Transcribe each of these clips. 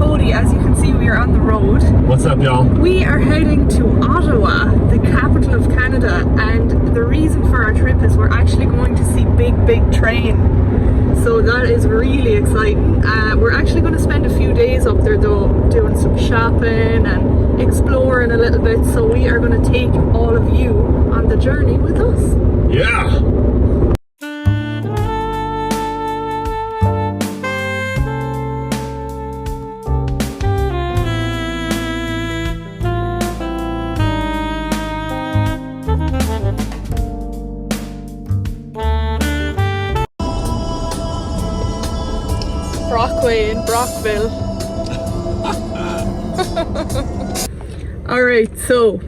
Cody. As you can see, we are on the road. What's up, y'all? We are heading to Ottawa, the capital of Canada, and the reason for our trip is we're actually going to see Big Train. So that is really exciting. We're actually going to spend a few days up there though, doing some shopping and exploring a little bit. So we are going to take all of you on the journey with us. Yeah! Brockway in Brockville. Alright, so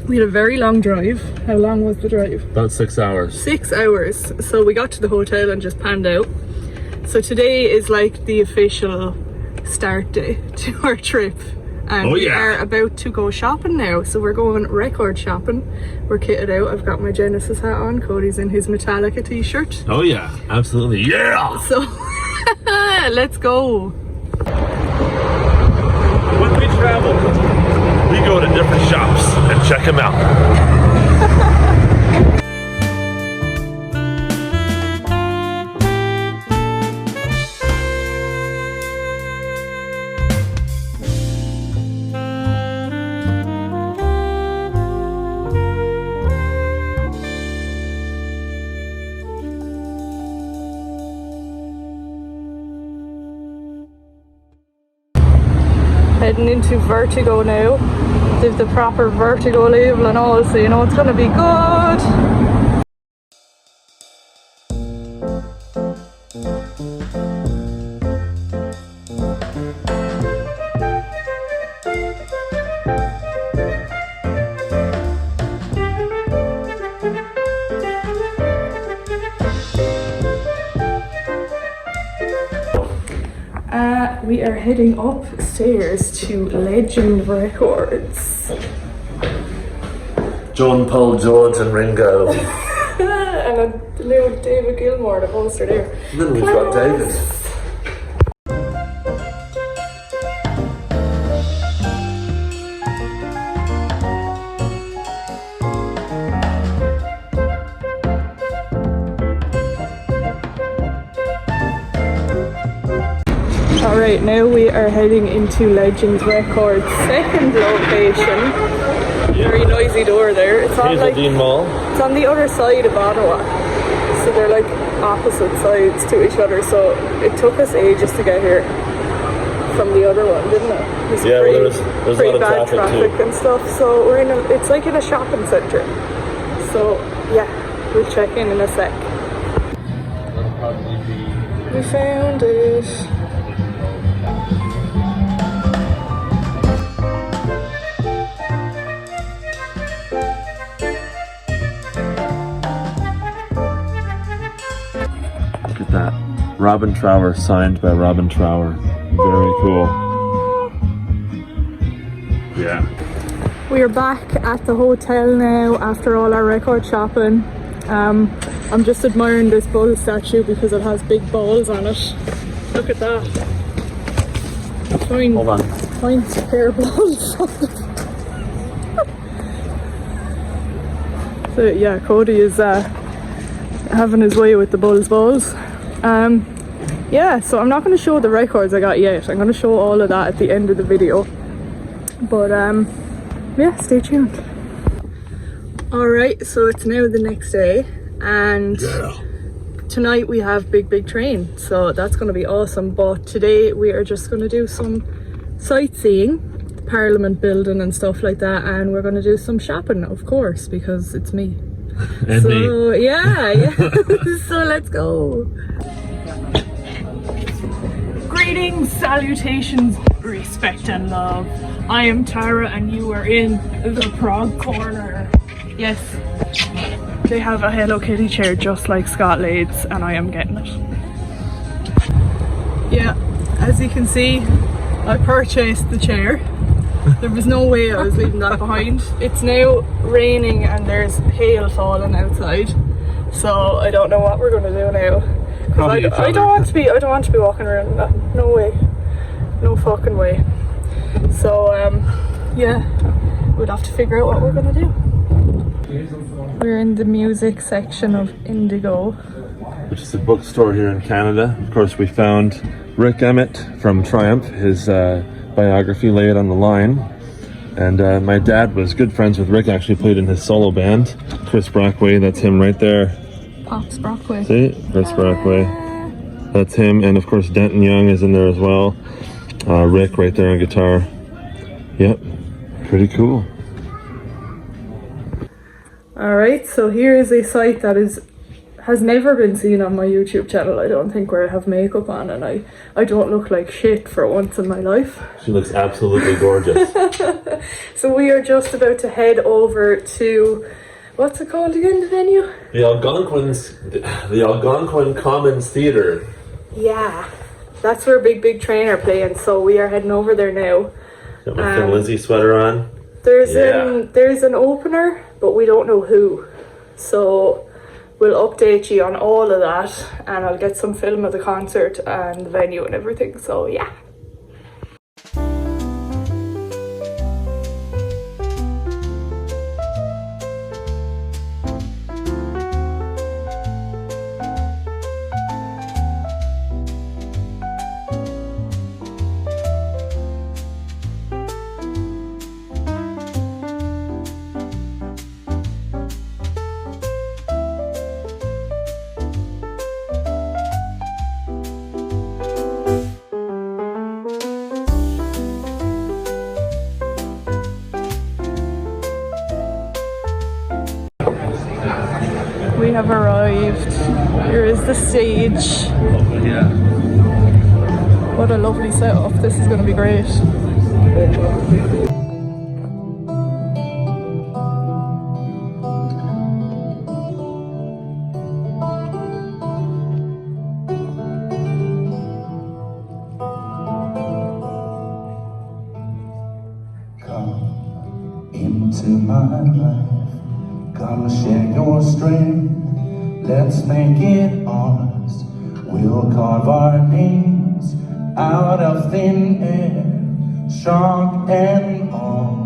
we had a very long drive. How long was the drive? About 6 hours. 6 hours. So we got to the hotel and just panned out. So today is like the official start day to our trip. And we are about to go shopping now. So we're going record shopping. We're kitted out. I've got my Genesis hat on. Cody's in his Metallica t-shirt. Oh yeah, absolutely. Yeah! So let's go. When we travel, we go to different shops and check them out. Heading into Vertigo now. They've the proper Vertigo label and all, so you know it's gonna be good. We are heading upstairs to Legend Records. John, Paul, George and Ringo. And a little David Gilmour, the poster there. And then we've got David. Alright, now we are heading into Legends Records' second location. Very noisy door there. It's on Mall. It's on the other side of Ottawa. So they're like opposite sides to each other. So it took us ages to get here from the other one, didn't it? Yeah, well, there's a lot of bad traffic too. And stuff. So we're in it's like in a shopping centre. So yeah, we'll check in a sec. We found it. That Robin Trower, signed by Robin Trower. Very cool. Yeah. We are back at the hotel now after all our record shopping. I'm just admiring this bull statue because it has big balls on it. Look at that. Hold on. Fine pair of balls. So yeah, Cody is having his way with the bull's balls. Yeah, so I'm not going to show the records I got yet. I'm going to show all of that at the end of the video. But yeah, stay tuned. Alright, so it's now the next day, and tonight we have Big Train, so that's going to be awesome. But today we are just going to do some sightseeing, the Parliament building and stuff like that, and we're going to do some shopping, of course, because it's me. And so yeah. So let's go. Greetings, salutations, respect and love. I am Tara and you are in the Prog corner. Yes, they have a Hello Kitty chair just like Scott Lade's, and I am getting it. Yeah, as you can see, I purchased the chair. There was no way I was leaving that behind. It's now raining and there's hail falling outside, so I don't know what we're going to do now. I don't want to be walking around in that. No way. No fucking way. So yeah, we'd have to figure out what we're gonna do. We're in the music section of Indigo, which is a bookstore here in Canada. Of course, we found Rick Emmett from Triumph, his biography, Lay It on the Line. And my dad was good friends with Rick, actually played in his solo band. Chris Brockway, that's him right there. Pops Brockway. See? Chris Brockway. That's him. And of course, Denton Young is in there as well. Rick right there on guitar. Yep, pretty cool. Alright, so here is a site that has never been seen on my YouTube channel, I don't think, where I have makeup on and I don't look like shit for once in my life. She looks absolutely gorgeous. So we are just about to head over to, what's it called again, the venue? The Algonquin Commons Theatre. Yeah, that's where Big Train are playing, so we are heading over there now. Got my Thin Lizzy sweater on. There's an opener, but we don't know who. So we'll update you on all of that, and I'll get some film of the concert and the venue and everything, so yeah. We have arrived. Here is the stage. Yeah. What a lovely setup. This is going to be great. Come into my life. Come share your strength. Let's make it ours. We'll carve our names out of thin air, shock and awe.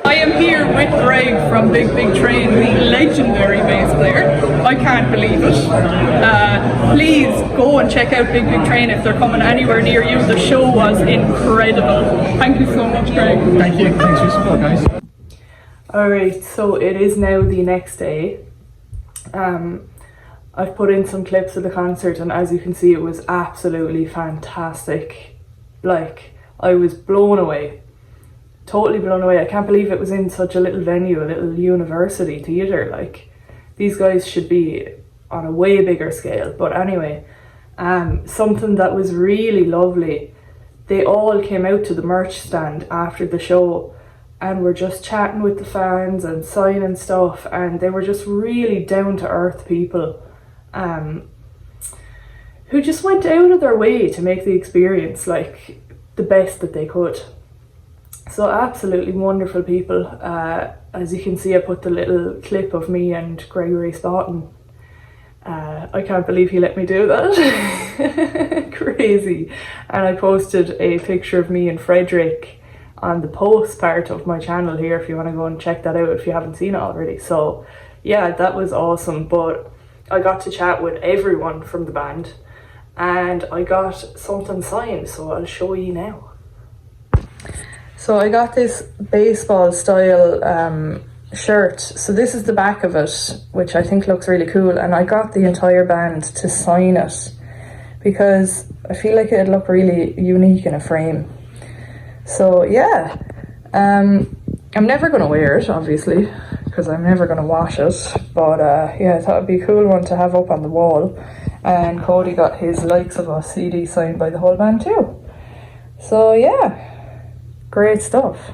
I am here with Greg from Big Train, the legendary bass player. I can't believe it. Please go and check out Big Train if they're coming anywhere near you. The show was incredible. Thank you so much, Greg. Thank you. Thanks for your support, guys. Alright, so it is now the next day. I've put in some clips of the concert, and as you can see, it was absolutely fantastic. Like, I was blown away. Totally blown away. I can't believe it was in such a little venue, a little university theatre. Like, these guys should be on a way bigger scale. But anyway, something that was really lovely, they all came out to the merch stand after the show and were just chatting with the fans and signing stuff, and they were just really down to earth people who just went out of their way to make the experience like the best that they could. So absolutely wonderful people. As you can see, I put the little clip of me and Gregory Spotton. I can't believe he let me do that. Crazy. And I posted a picture of me and Frederick on the post part of my channel here if you want to go and check that out if you haven't seen it already. So yeah, that was awesome. But I got to chat with everyone from the band and I got something signed, so I'll show you now. So I got this baseball style shirt. So this is the back of it, which I think looks really cool, and I got the entire band to sign it because I feel like it'd look really unique in a frame. So yeah, I'm never gonna wear it obviously because I'm never gonna wash it, but yeah, I thought it'd be a cool one to have up on the wall. And Cody got his Likes of Us CD signed by the whole band too. So yeah, great stuff.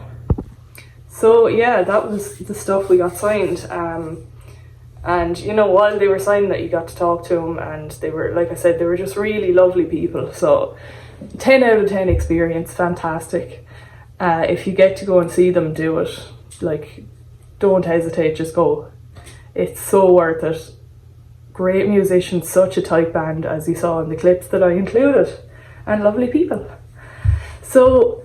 So yeah, that was the stuff we got signed. And you know, while they were signing that, you got to talk to them, and they were, like I said, they were just really lovely people. So 10 out of 10 experience, fantastic. If you get to go and see them, do it. Like, don't hesitate, just go. It's so worth it. Great musicians, such a tight band, as you saw in the clips that I included, and lovely people. So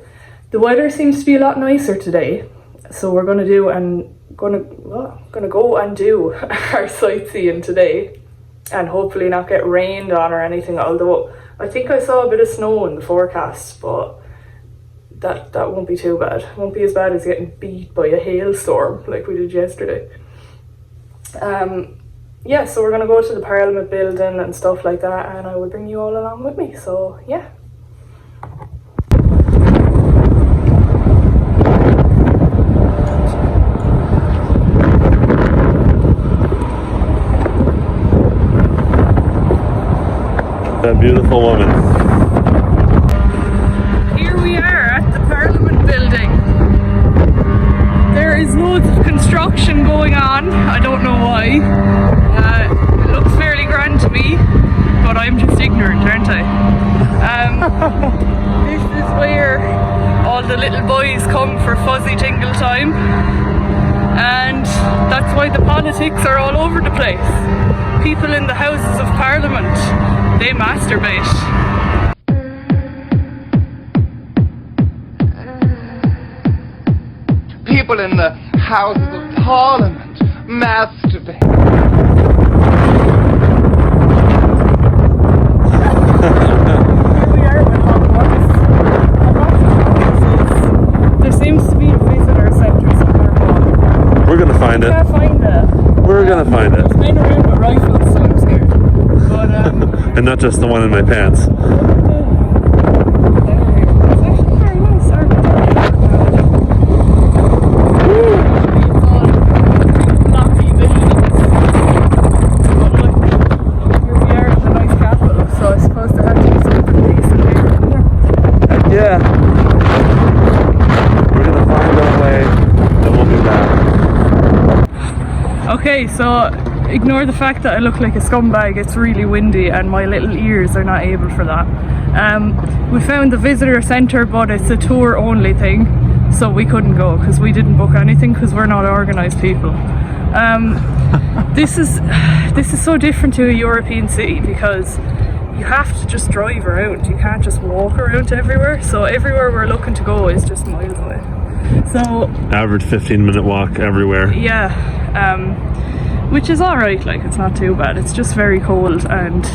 the weather seems to be a lot nicer today. So we're gonna go and do our sightseeing today, and hopefully not get rained on or anything. Although I think I saw a bit of snow in the forecast, but that won't be too bad. It won't be as bad as getting beat by a hailstorm like we did yesterday. Yeah, so we're gonna go to the Parliament building and stuff like that, and I will bring you all along with me. So yeah. That beautiful woman. Here we are at the Parliament building. There is loads of construction going on. I don't know why. It looks fairly grand to me, but I'm just ignorant, aren't I? This is where all the little boys come for fuzzy tingle time, and that's why the politics are all over the place. People in the Houses of Parliament, they masturbate. People in the Houses of Parliament masturbate. We are with Homeward. There seems to be a visitor centre somewhere. We're gonna find it. I can't find it. We're gonna find it. There's men around with rifles, so I'm scared. But And not just the one in my pants. it's actually very nice architecture. It's all blocky buildings. But look, here we are in the nice capital, so I suppose there had to be something decent here. Yeah. We're gonna find our way, then we'll be back. Okay, so ignore the fact that I look like a scumbag. It's really windy and my little ears are not able for that. We found the visitor centre, but it's a tour only thing, so we couldn't go because we didn't book anything because we're not organised people. This is so different to a European city because you have to just drive around. You can't just walk around everywhere. So everywhere we're looking to go is just miles away. So Average 15-minute walk everywhere. yeah, which is alright, like it's not too bad. It's just very cold and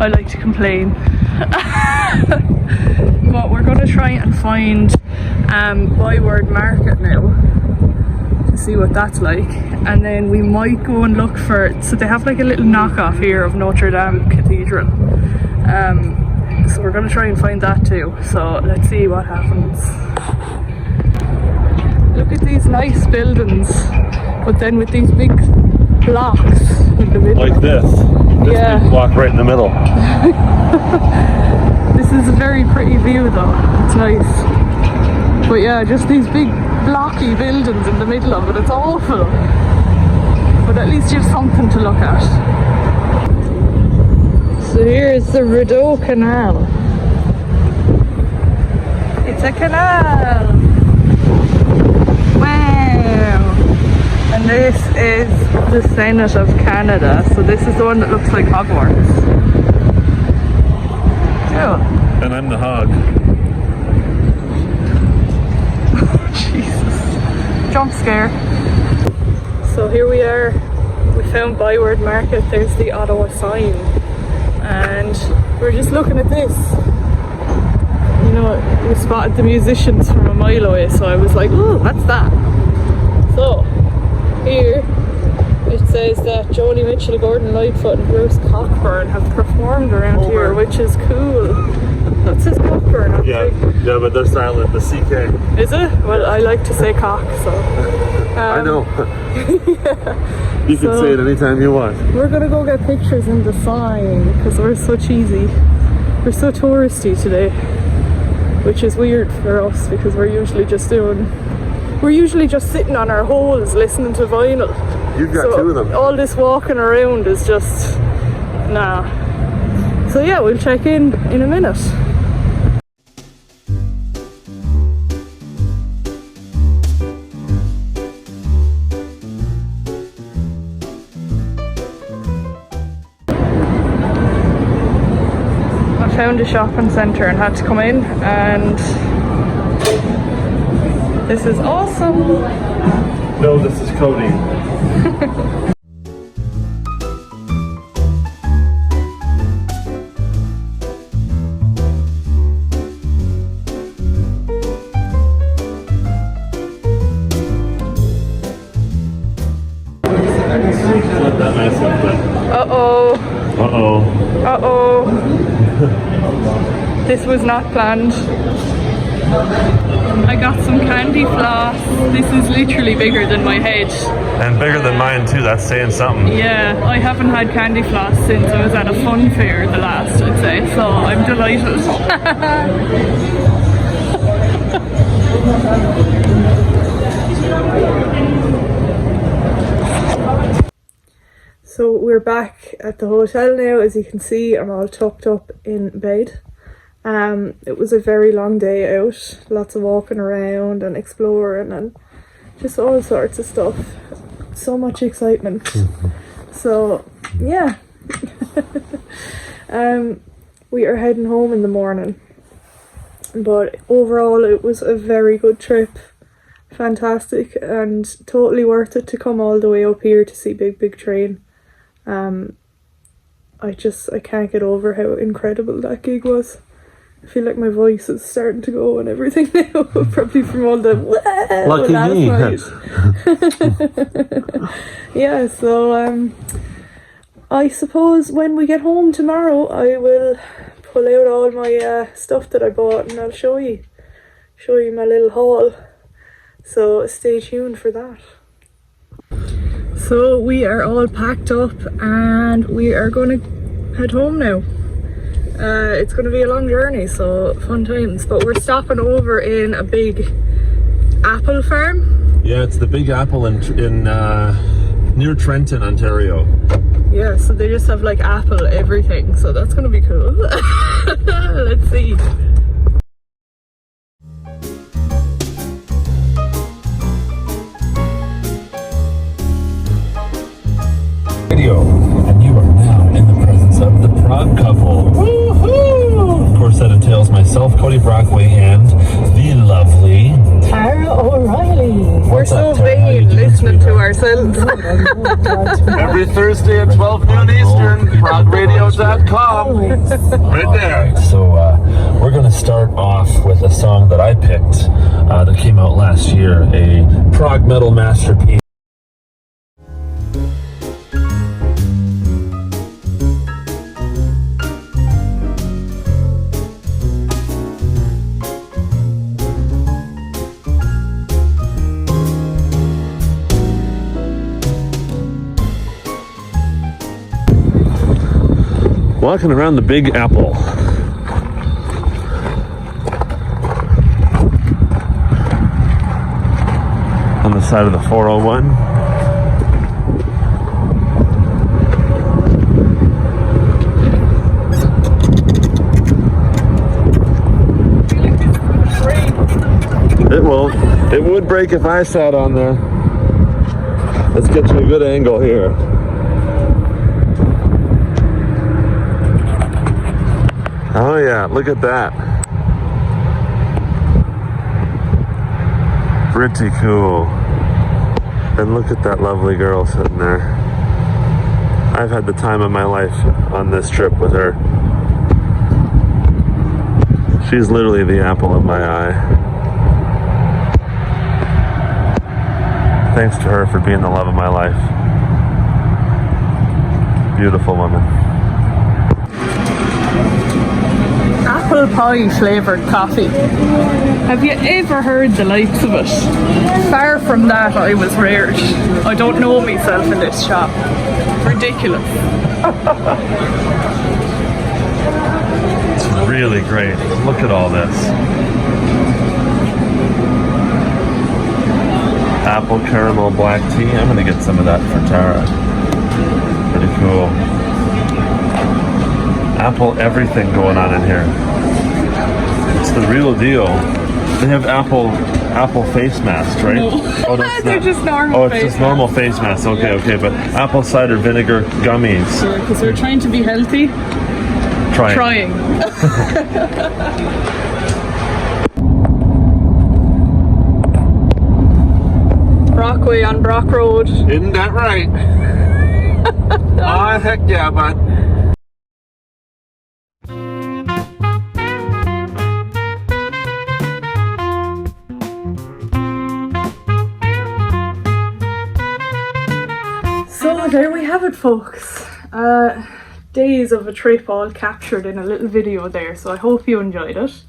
I like to complain. But we're going to try and find Homeward Market now to see what that's like, and then we might go and look for, so they have like a little knockoff here of Notre Dame Cathedral, so we're going to try and find that too. So let's see what happens. Look at these nice buildings, but then with these big blocks in the middle. Like this. This Yeah. big block right in the middle. This is a very pretty view though, it's nice. But yeah, just these big blocky buildings in the middle of it, it's awful. But at least you have something to look at. So here's the Rideau Canal. It's a canal! Wow! And this is the Senate of Canada. So this is the one that looks like Hogwarts. Cool. And I'm the hog. Jesus. Jump scare. So here we are. We found Byward Market. There's the Ottawa sign. And we're just looking at this. You know, we spotted the musicians from a mile away, so I was like, oh, what's that? So, here it says that Joni Mitchell, Gordon Lightfoot and Bruce Cockburn have performed around here, which is cool. That says Cockburn. Yeah, but they're silent, the CK. Is it? Well, I like to say cock, so. I know. Yeah. You can say it anytime you want. We're gonna go get pictures in the sign because we're so cheesy. We're so touristy today, which is weird for us because we're usually just sitting on our holes listening to vinyl. You've got two of them. All this walking around is just nah. So yeah, we'll check in a minute. Found a shopping centre and had to come in, and this is awesome. No, this is Cody. Uh-oh. Uh-oh. Uh-oh. This was not planned. I got some candy floss. This is literally bigger than my head. And bigger than mine too, that's saying something. Yeah, I haven't had candy floss since I was at a fun fair the last, I'd say, so I'm delighted. So we're back at the hotel now. As you can see, I'm all tucked up in bed. It was a very long day out, lots of walking around and exploring and just all sorts of stuff. So much excitement. So yeah. We are heading home in the morning, but overall it was a very good trip. Fantastic and totally worth it to come all the way up here to see Big Train. I can't get over how incredible that gig was. I feel like my voice is starting to go and everything now, probably from all the lucky last night. Yeah, so I suppose when we get home tomorrow I will pull out all my stuff that I bought and I'll show you my little haul. So stay tuned for that. So we are all packed up and we are going to head home now. It's going to be a long journey, so fun times, but we're stopping over in a big apple farm. Yeah, it's the Big Apple in near Trenton, Ontario. Yeah, so they just have like apple everything, so that's going to be cool. Let's see. And you are now in the presence of the Prog couple. Woohoo! Of course, that entails myself, Cody Brockway, and the lovely Tara O'Reilly. We're so up, Tara? vain listening to ourselves. Every Thursday at 12 noon Eastern, progradio.com. Right there. So we're going to start off with a song that I picked that came out last year, a prog metal masterpiece. Walking around the Big Apple. On the side of the 401. It would break if I sat on there. Let's get you a good angle here. Oh yeah, look at that. Pretty cool. And look at that lovely girl sitting there. I've had the time of my life on this trip with her. She's literally the apple of my eye. Thanks to her for being the love of my life. Beautiful woman. Apple pie flavoured coffee. Have you ever heard the likes of it? Far from that, I was reared. I don't know myself in this shop. Ridiculous. It's really great. Look at all this. Apple caramel black tea. I'm gonna get some of that for Tara. Pretty cool. Apple everything going on in here. It's the real deal. They have apple face masks, right? No. Oh, that's They're not. just normal Oh, it's face just normal face masks. Okay, okay, but apple cider vinegar gummies. Sure, because we're trying to be healthy. Trying. Brockway on Brock Road. Isn't that right? Oh, heck yeah, bud. So there we have it, folks. Days of a trip all captured in a little video there, so I hope you enjoyed it.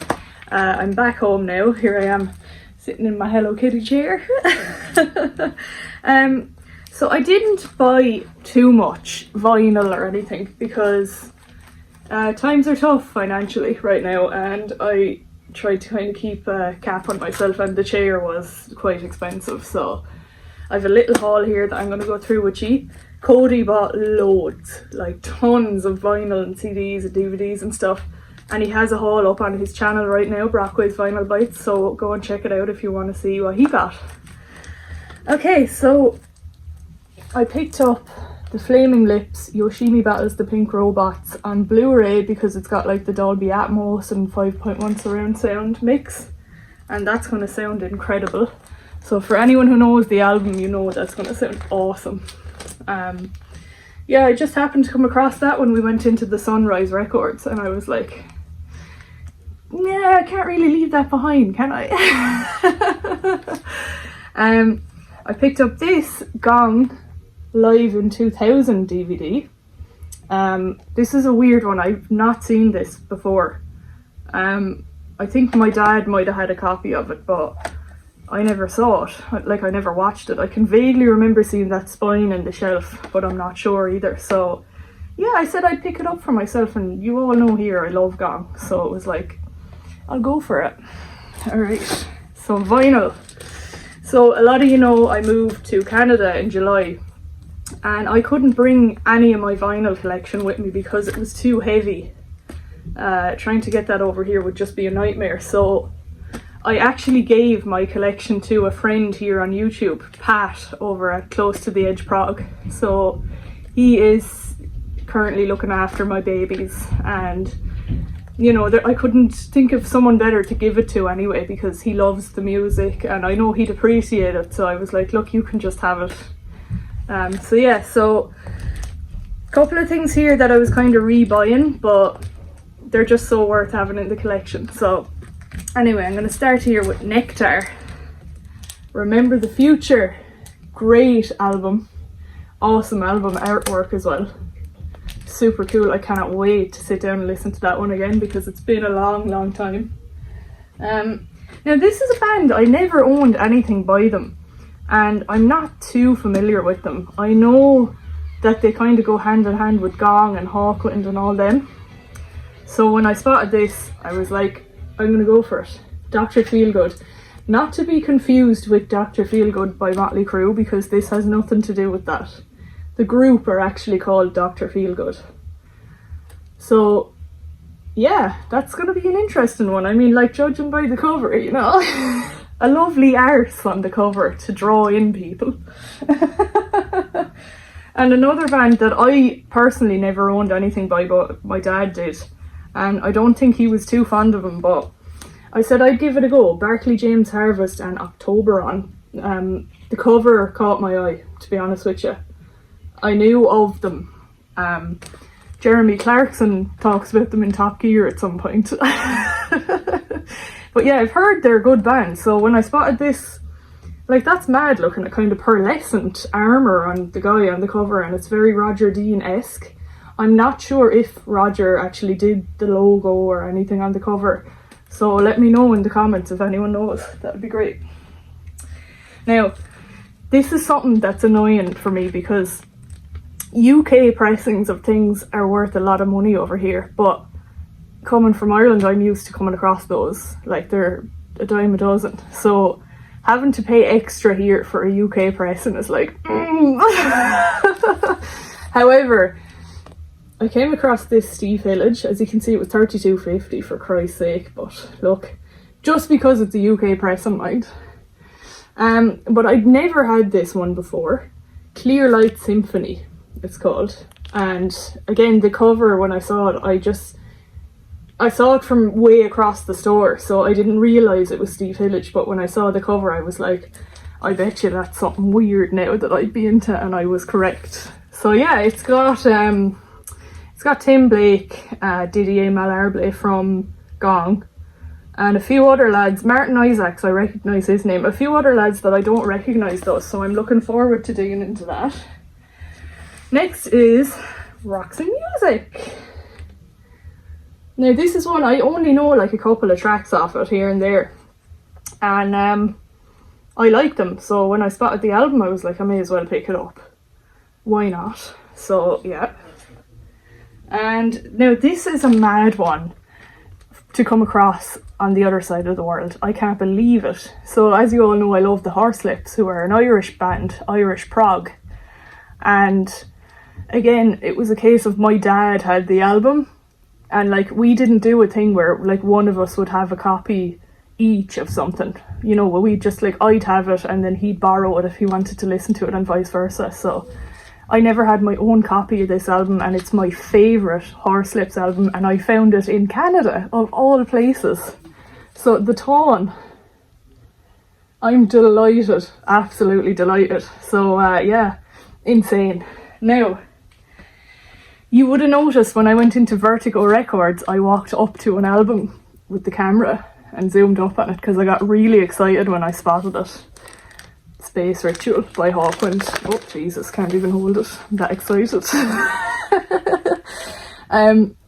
I'm back home now. Here I am sitting in my Hello Kitty chair. So I didn't buy too much vinyl or anything because times are tough financially right now, and I tried to kind of keep a cap on myself, and the chair was quite expensive, so I have a little haul here that I'm going to go through with you. Cody bought loads, like tons of vinyl and CDs and DVDs and stuff, and he has a haul up on his channel right now, Brockway's Vinyl Bites, so go and check it out if you want to see what he got. Okay, so I picked up the Flaming Lips Yoshimi Battles the Pink Robots on Blu-ray because it's got like the Dolby Atmos and 5.1 surround sound mix, and that's going to sound incredible. So for anyone who knows the album, you know that's going to sound awesome. Yeah, I just happened to come across that when we went into the Sunrise Records, and I was like, yeah, I can't really leave that behind, can I? I picked up this Gong Live in 2000 DVD. This is a weird one. I've not seen this before. I think my dad might have had a copy of it, but I never saw it. Like, I never watched it. I can vaguely remember seeing that spine in the shelf, but I'm not sure either. So yeah, I said I'd pick it up for myself, and you all know here I love Gong, so it was like, I'll go for it. Alright, so vinyl. So a lot of you know I moved to Canada in July, and I couldn't bring any of my vinyl collection with me because it was too heavy. Trying to get that over here would just be a nightmare. So I actually gave my collection to a friend here on YouTube, Pat, over at Close to the Edge Prog. So he is currently looking after my babies, and you know, I couldn't think of someone better to give it to anyway, because he loves the music and I know he'd appreciate it. So I was like, look, you can just have it. So yeah, so a couple of things here that I was kind of re-buying, but they're just so worth having in the collection. So anyway, I'm going to start here with Nectar. Remember the Future. Great album. Awesome album artwork as well. Super cool. I cannot wait to sit down and listen to that one again because it's been a long time. Now this is a band, I never owned anything by them, and I'm not too familiar with them. I know that they kind of go hand in hand with Gong and Hawkwind and all them. So when I spotted this, I was like, I'm going to go for it. Dr. Feelgood. Not to be confused with Dr. Feelgood by Motley Crue, because this has nothing to do with that. The group are actually called Dr. Feelgood. So yeah, that's going to be an interesting one. I mean, like, judging by the cover, you know. A lovely arse on the cover to draw in people. And another band that I personally never owned anything by, but my dad did. And I don't think he was too fond of them, but I said I'd give it a go. Barclay James Harvest and October on. The cover caught my eye, to be honest with you. I knew of them. Jeremy Clarkson talks about them in Top Gear at some point. But yeah, I've heard they're a good band. So when I spotted this, like, that's mad looking at kind of pearlescent armour on the guy on the cover, and it's very Roger Dean-esque. I'm not sure if Roger actually did the logo or anything on the cover. So let me know in the comments if anyone knows. That would be great. Now, this is something that's annoying for me because UK pressings of things are worth a lot of money over here, but coming from Ireland, I'm used to coming across those. Like, they're a dime a dozen. So having to pay extra here for a UK pressing is like, However, I came across this Steve Village. As you can see, it was $32.50 for Christ's sake, but look, just because it's a UK pressing, mind. But I'd never had this one before. Clear Light Symphony, it's called. And again, the cover, when I saw it, I saw it from way across the store, so I didn't realise it was Steve Village, but when I saw the cover I was like, I bet you that's something weird now that I'd be into, and I was correct. So yeah, it's got Tim Blake, Didier Malherbe from Gong, and a few other lads. Martin Isaacs, I recognise his name. A few other lads that I don't recognise though, so I'm looking forward to digging into that. Next is Roxy Music. Now this is one I only know like a couple of tracks off it here and there, and I like them, so when I spotted the album I was like, I may as well pick it up. Why not? So yeah. And now this is a mad one to come across on the other side of the world. I can't believe it. So as you all know, I love the Horselips, who are an Irish band, Irish prog. And again, it was a case of my dad had the album, and like, we didn't do a thing where like one of us would have a copy each of something, you know, where we just like, I'd have it and then he'd borrow it if he wanted to listen to it, and vice versa. So I never had my own copy of this album, and it's my favourite Horselips album, and I found it in Canada, of all places. So the tone, I'm delighted, absolutely delighted. So yeah, insane. Now, you would have noticed when I went into Vertigo Records, I walked up to an album with the camera and zoomed up on it because I got really excited when I spotted it. Space Ritual by Hawkwind. Oh Jesus, can't even hold it. I'm that excited.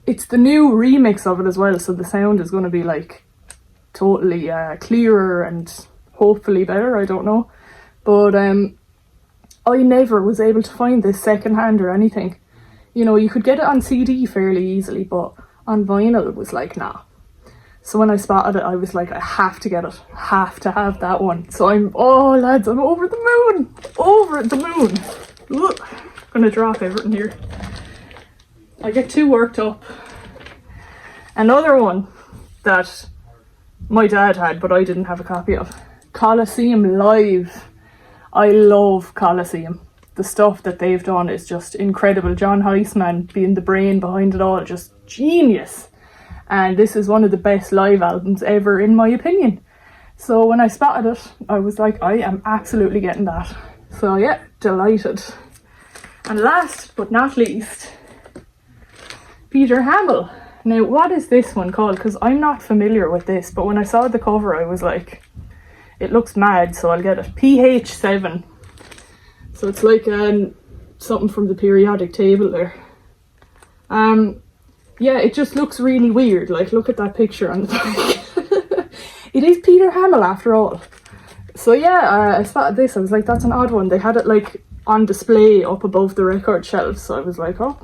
It's the new remix of it as well, so the sound is going to be like totally clearer and hopefully better, I don't know. But I never was able to find this secondhand or anything. You know, you could get it on CD fairly easily, but on vinyl it was like, nah. So when I spotted it, I was like, I have to get it. Have to have that one. So oh lads, I'm over the moon. Over the moon. Ugh. I'm gonna drop everything here. I get too worked up. Another one that my dad had, but I didn't have a copy of. Colosseum Live. I love Colosseum. The stuff that they've done is just incredible. John Heisman being the brain behind it all, just genius. And this is one of the best live albums ever, in my opinion. So when I spotted it, I was like, I am absolutely getting that. So yeah, delighted. And last but not least, Peter Hamill. Now, what is this one called? Because I'm not familiar with this, but when I saw the cover, I was like, it looks mad, so I'll get it. PH7. So it's like something from the periodic table there. Yeah, it just looks really weird. Like, look at that picture on the back. It is Peter Hamill after all. So yeah, I spotted this. I was like, that's an odd one. They had it like on display up above the record shelves. So I was like, oh,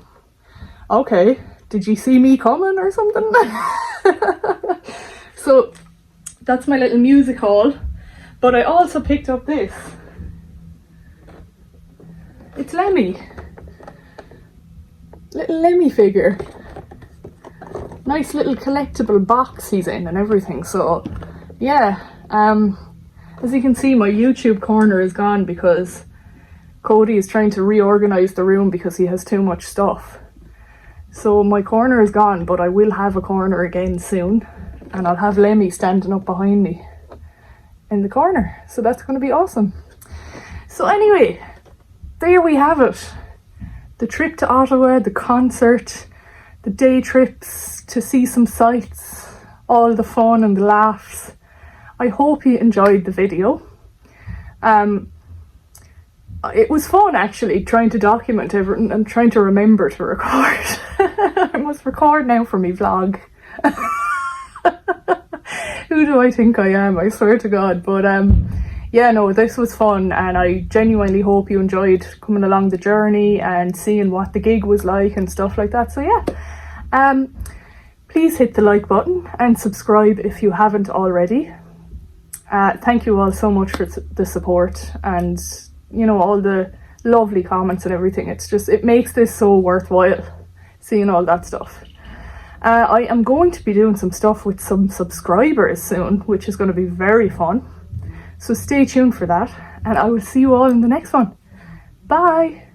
okay. Did you see me coming or something? So that's my little music haul. But I also picked up this. It's Lemmy. Little Lemmy figure. Nice little collectible box he's in and everything. So yeah, as you can see, my YouTube corner is gone because Cody is trying to reorganize the room because he has too much stuff. So my corner is gone, but I will have a corner again soon. And I'll have Lemmy standing up behind me in the corner. So that's going to be awesome. So anyway, there we have it. The trip to Ottawa, the concert, the day trips to see some sights, all the fun and the laughs. I hope you enjoyed the video. It was fun actually trying to document everything and trying to remember to record. I must record now for me vlog. Who do I think I am? I swear to God. But yeah, no, this was fun, and I genuinely hope you enjoyed coming along the journey and seeing what the gig was like and stuff like that. So yeah, please hit the like button and subscribe if you haven't already. Thank you all so much for the support and, you know, all the lovely comments and everything. It's just, it makes this so worthwhile seeing all that stuff. I am going to be doing some stuff with some subscribers soon, which is going to be very fun. So stay tuned for that, and I will see you all in the next one. Bye!